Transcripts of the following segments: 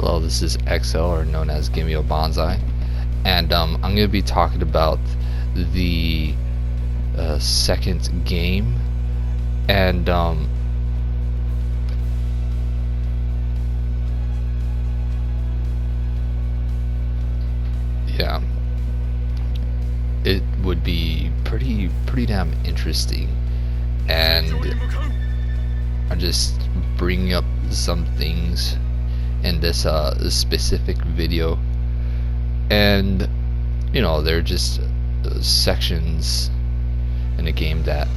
Hello, this is XL, or known as GBO Bonsai, and I'm going to be talking about the second game, and yeah, it would be pretty damn interesting, and I'm just bringing up some things in this specific video, and you know, they're just sections in a game that,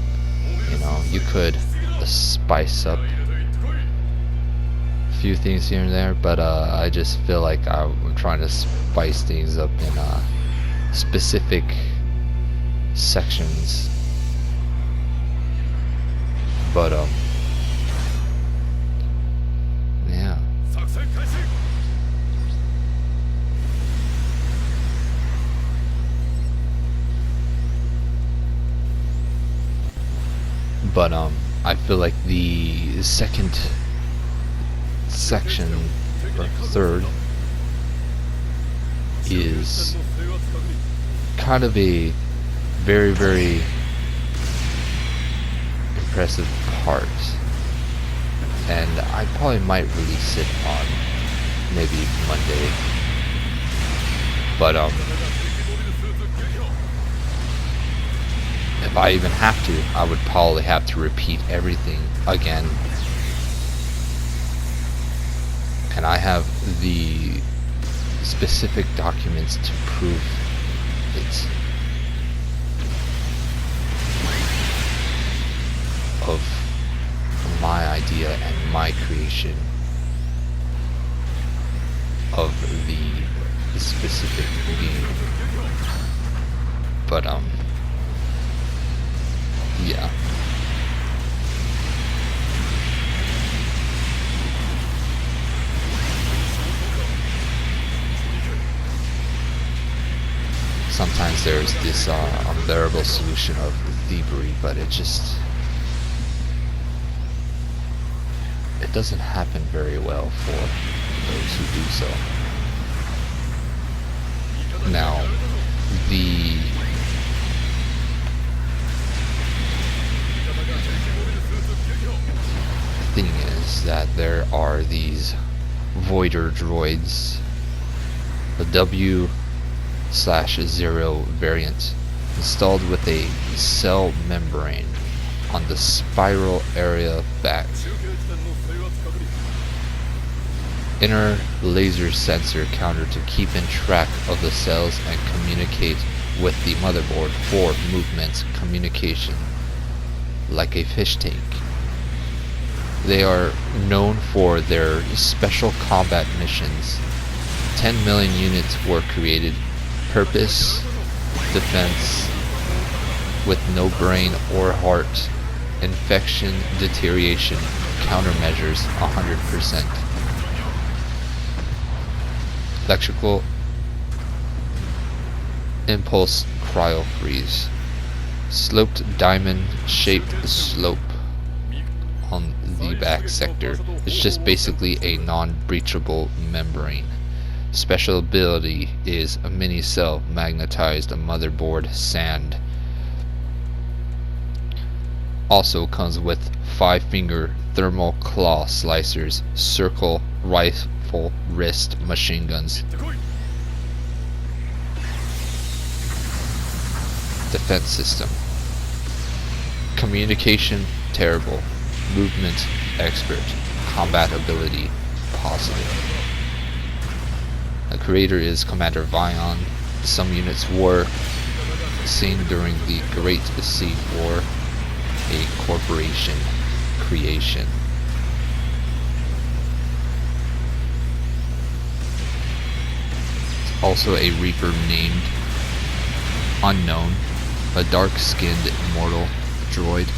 you know, you could spice up a few things here and there, but I just feel like I'm trying to spice things up in specific sections. But yeah. But I feel like the second section, or third, is kind of a very impressive part, and I probably might release it on maybe Monday. But if I even have to, I would probably have to repeat everything again. And I have the specific documents to prove it. Of my idea and my creation of the specific game. But yeah. Sometimes there's this unbearable solution of thievery, but it doesn't happen very well for those who do so. Now, the thing is that there are these voider droids, the W/0 variant, installed with a cell membrane on the spiral area back. Inner laser sensor counter to keep in track of the cells and communicate with the motherboard for movement communication, like a fish tank. They are known for their special combat missions. 10 million units were created. Purpose, defense, with no brain or heart. Infection, deterioration, countermeasures 100%. Electrical impulse cryo freeze. Sloped diamond shaped slope on the back sector. It's just basically a non-breachable membrane. Special ability is a mini cell magnetized motherboard sand. Also comes with 5-finger thermal claw slicers, circle rifle wrist machine guns. Defense system. Communication terrible. Movement expert. Combat ability positive. The creator is Commander Vion. Some units were seen during the Great Sea War, a corporation creation. Also a Reaper named Unknown, a dark-skinned immortal droid,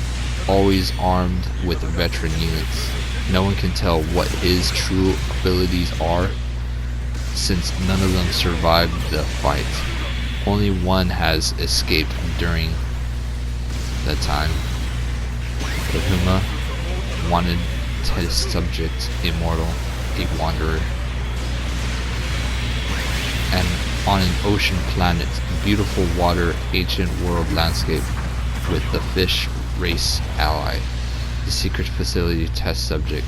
always armed with veteran units. No one can tell what his true abilities are, since none of them survived the fight. Only one has escaped during that time. Kahuma wanted his subject immortal, a wanderer. and on an ocean planet, beautiful water, ancient world landscape with the fish race ally. The secret facility test subject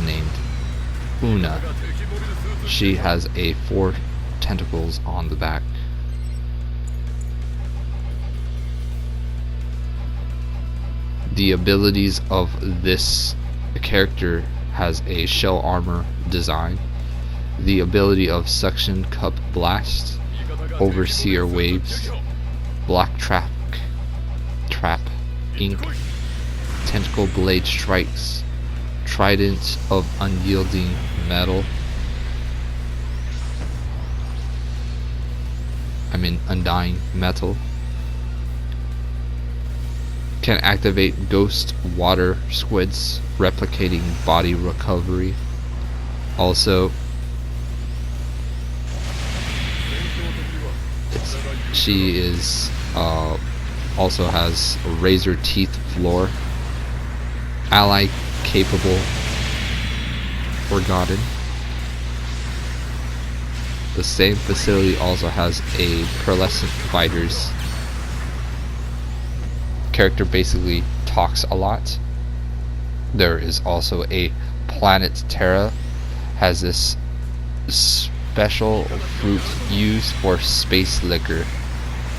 named Una. She has 4 tentacles on the back. The abilities of this character has a shell armor design, the ability of suction cup blast, overseer waves, black trap, ink, tentacle blade strikes, trident of unyielding metal, undying metal, can activate ghost water squids, replicating body recovery. Also, she is also has a razor teeth floor, ally capable, forgotten. The same facility also has a pearlescent fighters. Character basically talks a lot. There is also a planet Terra, has this special fruit used for space liquor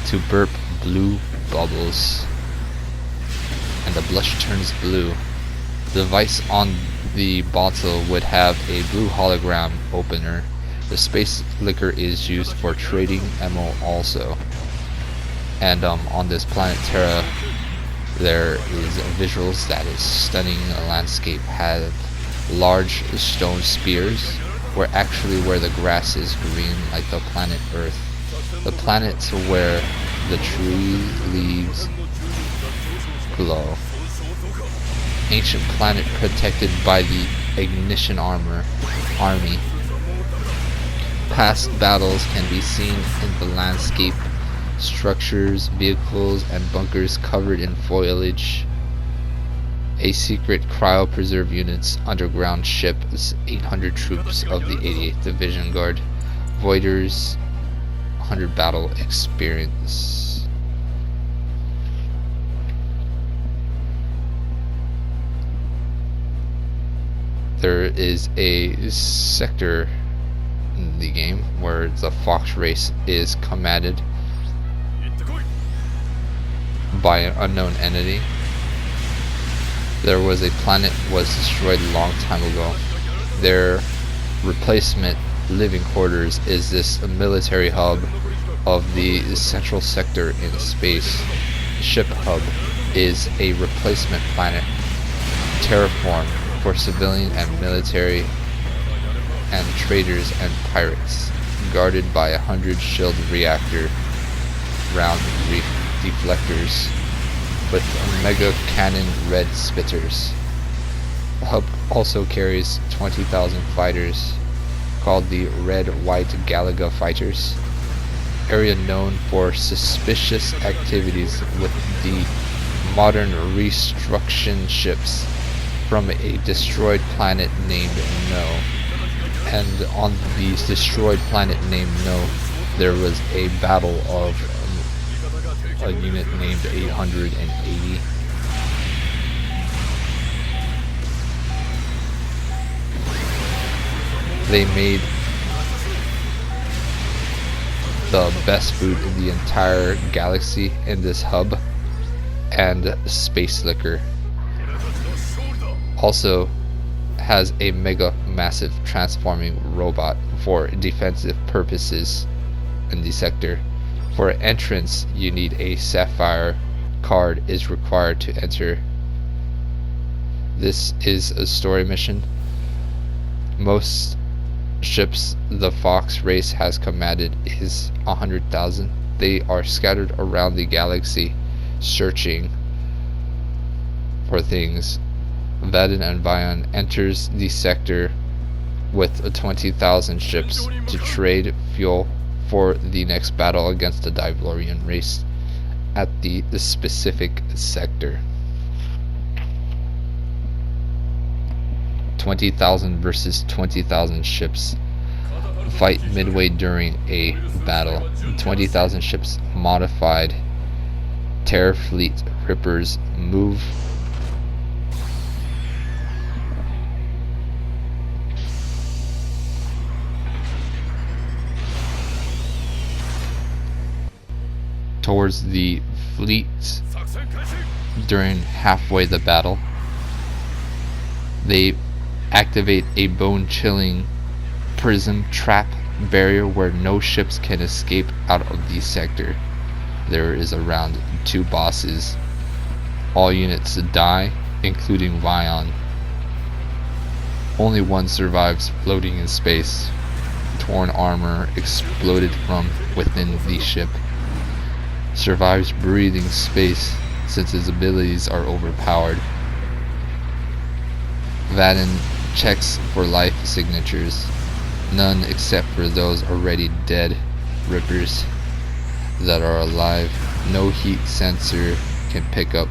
to burp blue bubbles, and the blush turns blue. The device on the bottle would have a blue hologram opener. The space liquor is used for trading ammo also. And on this planet Terra, there is visuals that is stunning. The landscape have large stone spears, where the grass is green like the planet Earth. The planet where the tree leaves glow. Ancient planet protected by the ignition army. Past battles can be seen in the landscape. Structures, vehicles, and bunkers covered in foliage. A secret cryopreserve unit's underground ship is 800 troops of the 88th Division Guard. Voiders, 100 battle experience. There is a sector in the game where the Fox race is commanded by an unknown entity. There was a planet was destroyed a long time ago. Their replacement living quarters is this military hub of the central sector in space. Ship hub is a replacement planet terraformed for civilian and military and traders and pirates, guarded by 100 shield reactor round deflectors with mega cannon red spitters. The hub also carries 20,000 fighters called the Red-White Galaga Fighters. Area known for suspicious activities with the modern reconstruction ships from a destroyed planet named No. And on the destroyed planet named No, there was a battle of a unit named 880. They made the best food in the entire galaxy in this hub, and space liquor. Also has a mega massive transforming robot for defensive purposes in the sector. For entrance, you need a sapphire card is required to enter. This is a story mission. Most ships the Fox race has commanded is 100,000. They are scattered around the galaxy searching for things. Vadin and Vion enters the sector with 20,000 ships to trade fuel for the next battle against the Divlorian race at the specific sector. 20,000 versus 20,000 ships. fight midway during a battle. 20,000 ships modified Terror Fleet Rippers move towards the fleet during halfway the battle. They activate a bone-chilling prism trap barrier where no ships can escape out of the sector. There is around 2 bosses. All units die, including Vion. Only one survives floating in space. Torn armor exploded from within the ship. Survives breathing space since his abilities are overpowered. Vaden checks for life signatures. None except for those already dead Rippers that are alive. No heat sensor can pick up.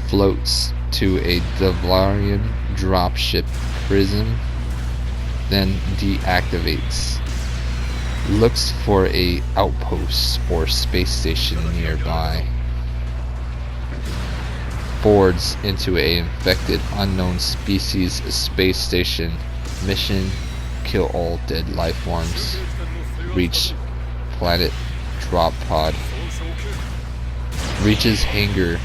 Floats to a Devlarian dropship prism, then deactivates. Looks for a outpost or space station nearby. Boards into a infected unknown species space station. Mission: kill all dead life forms. Reach planet drop pod. Reaches hangar.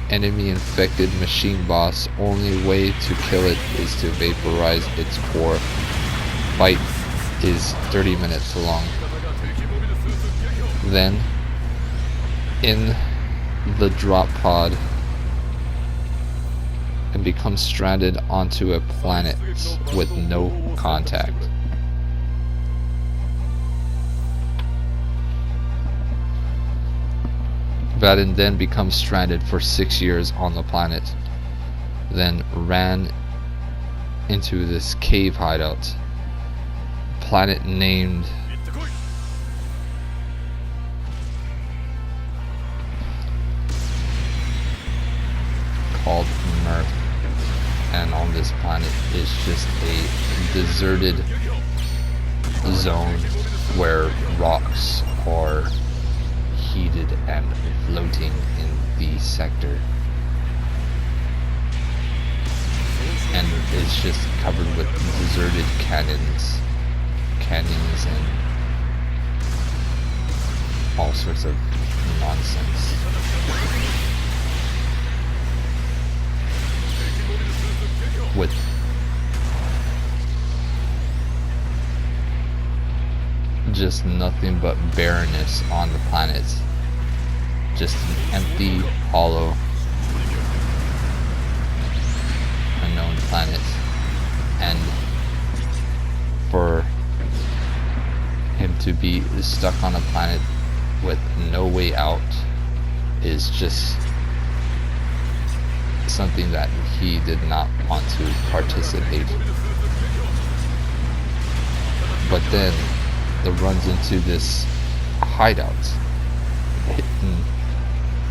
Enemy infected machine boss. Only way to kill it is to vaporize its core. Fight is 30 minutes long. Then, in the drop pod, and becomes stranded onto a planet with no contact. Vaden then becomes stranded for 6 years on the planet, then ran into this cave hideout. Planet named called Mirth, and on this planet is just a deserted zone where rocks are heated and floating in the sector, and it's just covered with deserted canyons and all sorts of nonsense. With just nothing but barrenness on the planet. Just an empty, hollow, unknown planet. And for him to be stuck on a planet with no way out is just something that he did not want to participate. But then it runs into this hideout hidden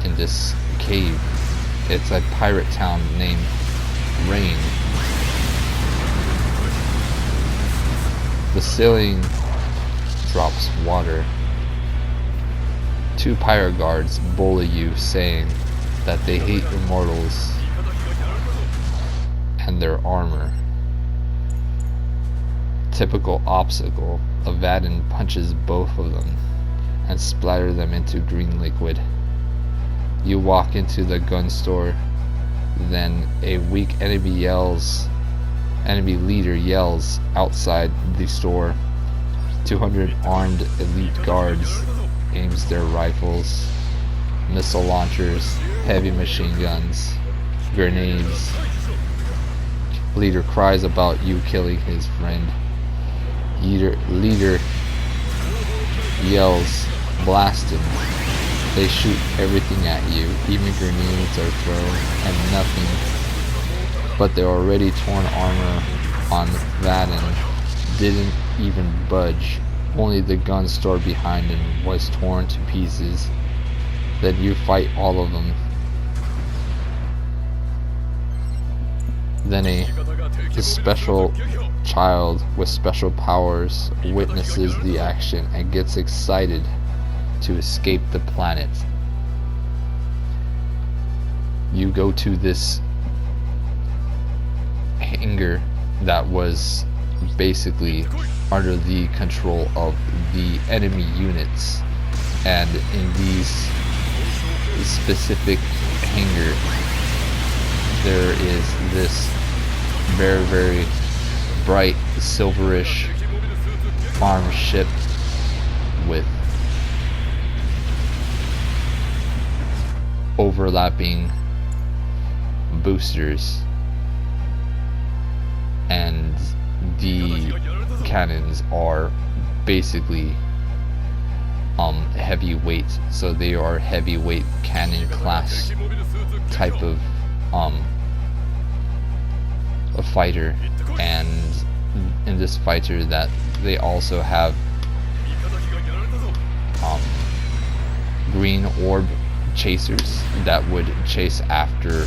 in this cave. It's a pirate town named Rain. The ceiling drops water. 2 pirate guards bully you, saying that they hate immortals and their armor. Typical obstacle. Vaden punches both of them and splatter them into green liquid. You walk into the gun store, then a weak enemy leader yells outside the store. 200 armed elite guards aims their rifles, missile launchers, heavy machine guns, grenades. Leader cries about you killing his friend. Leader yells, blast him. They shoot everything at you, even grenades are thrown, and nothing but their already torn armor on Vaden didn't even budge. Only the gun store behind him was torn to pieces. Then you fight all of them. Then a special child with special powers witnesses the action and gets excited to escape the planet. You go to this hangar that was basically under the control of the enemy units, and in these specific hangar there is this very, very bright silverish farm ship with overlapping boosters, and the cannons are basically heavyweight, so they are heavyweight cannon class type of a fighter. And in this fighter that they also have green orb chasers that would chase after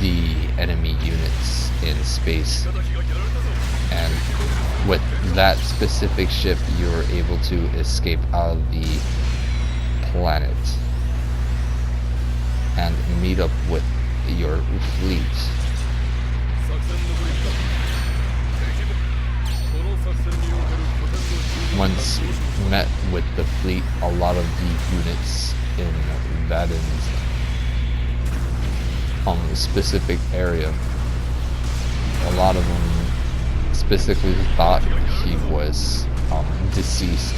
the enemy units in space. And with that specific ship, you're able to escape out of the planet and meet up with your fleet. Once met with the fleet, a lot of the units in Vaden's specific area, a lot of them specifically thought he was deceased,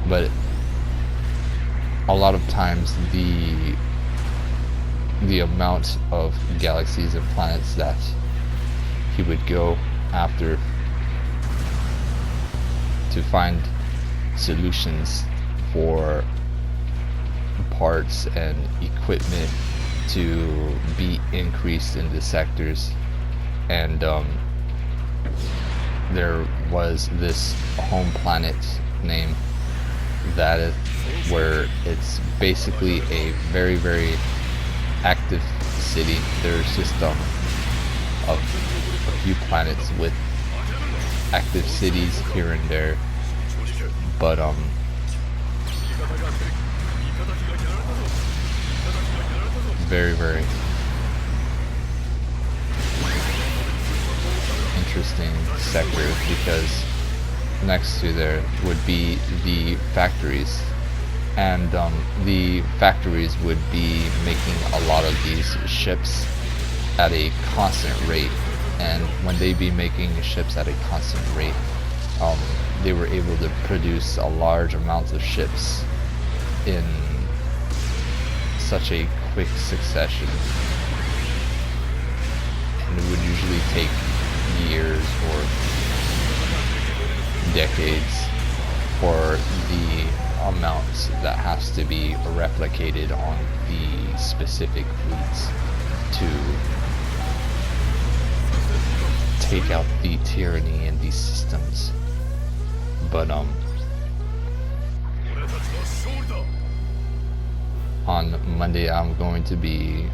but a lot of times the amount of galaxies and planets that he would go after to find solutions for parts and equipment to be increased in the sectors. And there was this home planet named Vadith, where it's basically a very, very active city. There's just a few planets with active cities here and there, but very, very interesting sector, because next to there would be the factories, and the factories would be making a lot of these ships at a constant rate. And when they be making ships at a constant rate, they were able to produce a large amount of ships in such a quick succession, and it would usually take years or decades for the amounts that has to be replicated on the specific fleets to take out the tyranny in these systems. But on Monday I'm going to be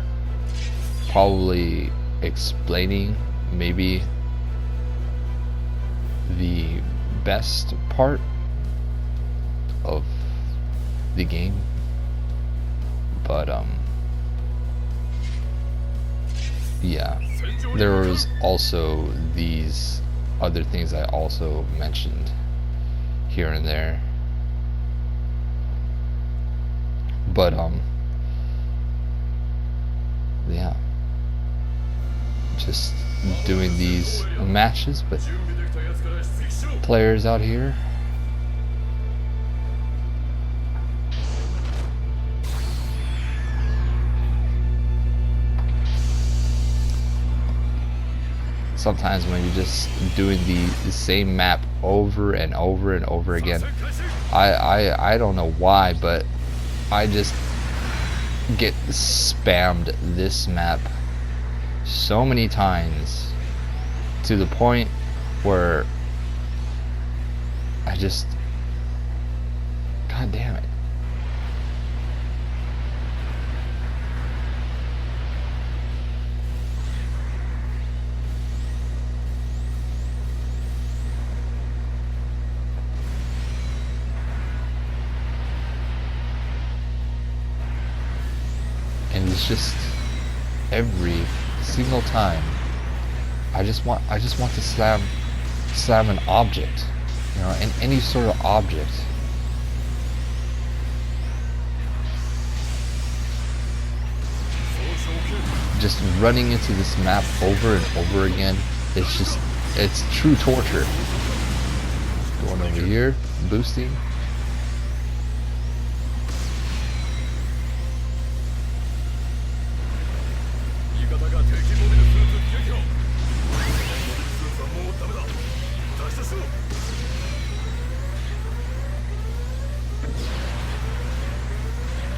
probably explaining maybe the best part of the game, but yeah, there was also these other things I also mentioned here and there, but yeah, just doing these matches with players out here. Sometimes when you're just doing the same map over and over and over again, I don't know why, but I just get spammed this map so many times to the point where I just, god damn it. it's just every single time I just want to slam an object, you know, and any sort of object. Just running into this map over and over again, it's true torture. Going over here, boosting.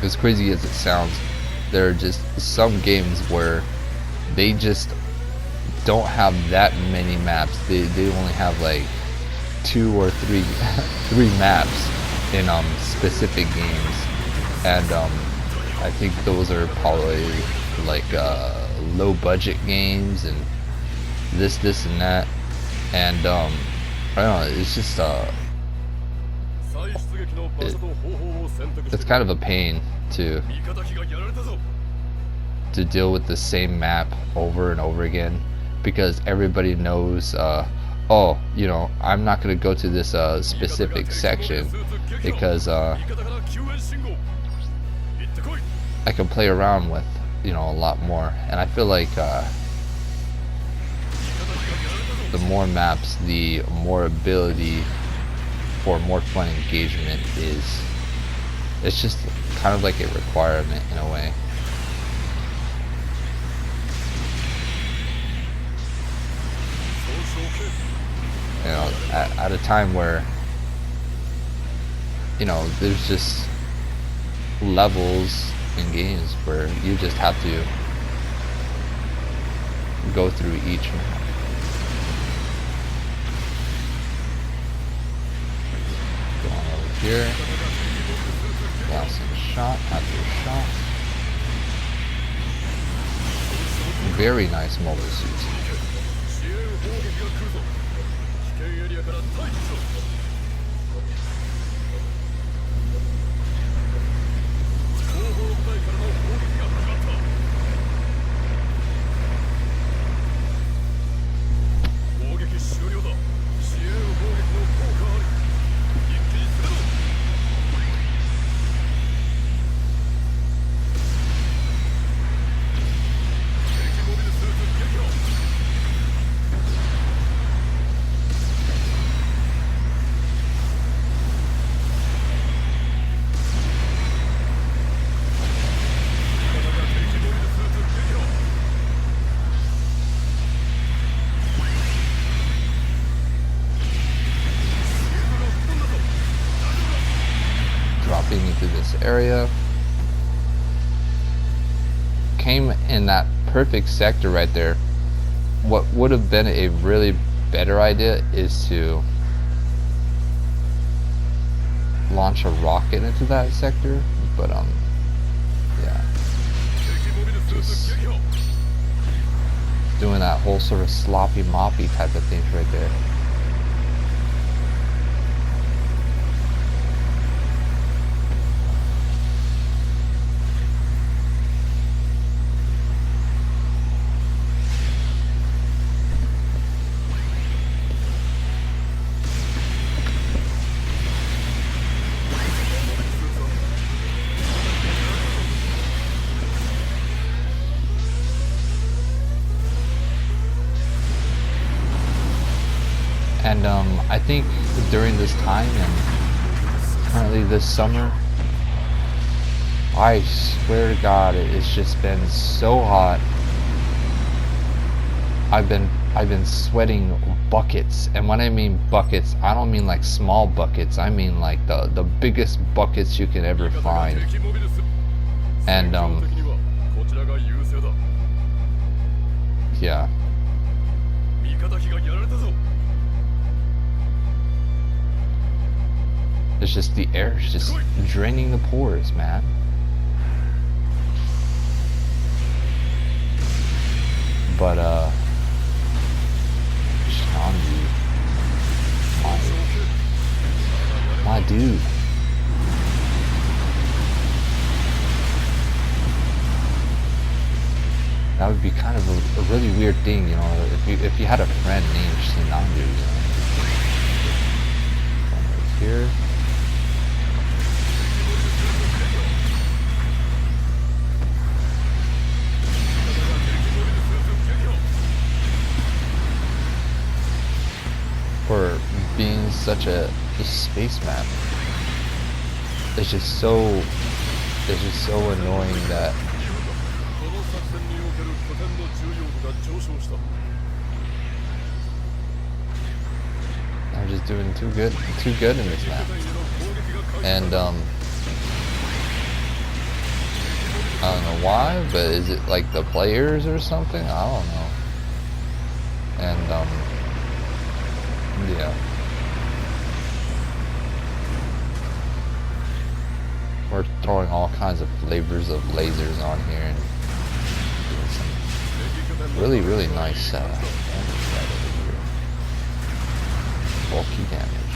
As crazy as it sounds, there are just some games where they just don't have that many maps. They only have like 2 or 3 maps in specific games, and I think those are probably like low budget games and this and that, and I don't know, it's just it's kind of a pain to deal with the same map over and over again, because everybody knows oh, you know, I'm not going to go to this specific section because I can play around with, you know, a lot more. And I feel like the more maps, the more ability for more fun engagement is. It's just kind of like a requirement in a way. You know, at a time where, you know, there's just levels in games where you just have to go through each map. Going over here, blasting shot after shot. Very nice mobile suits. Into this area, came in that perfect sector right there. What would have been a really better idea is to launch a rocket into that sector, but yeah, just doing that whole sort of sloppy moppy type of things right there. And I think during this time and currently this summer, I swear to God, it's just been so hot. I've been sweating buckets, and when I mean buckets, I don't mean like small buckets. I mean like the biggest buckets you can ever find. And yeah. It's just the air is just draining the pores, man. But Shanji, my dude. sting, you know, if you had a friend named Shinanju, you know. One right here. For being such a spaceman, it's just so annoying that I'm just doing too good in this map. And I don't know why, but is it like the players or something? I don't know. And yeah. We're throwing all kinds of flavors of lasers on here and doing some really, really nice damage right over here. Bulky damage.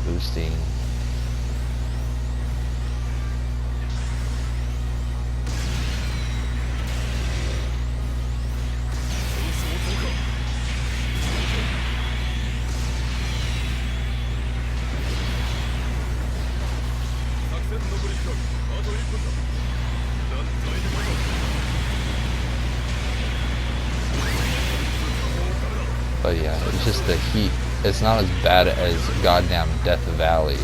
Boosting. But yeah, it's just the heat. It's not as bad as goddamn Death Valley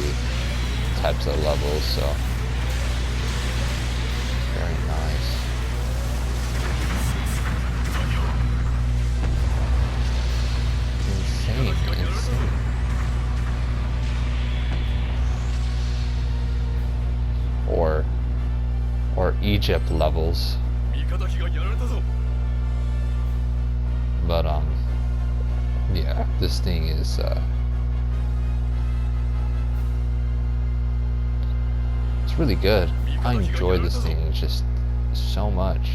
types of levels, so very nice. Insane. Or Egypt levels. But yeah, this thing is it's really good. I enjoy this thing just so much.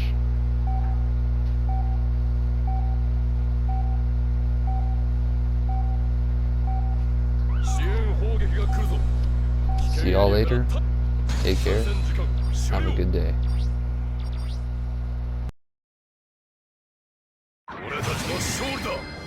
See y'all later. Take care. Have a good day. 俺たちの勝利だ。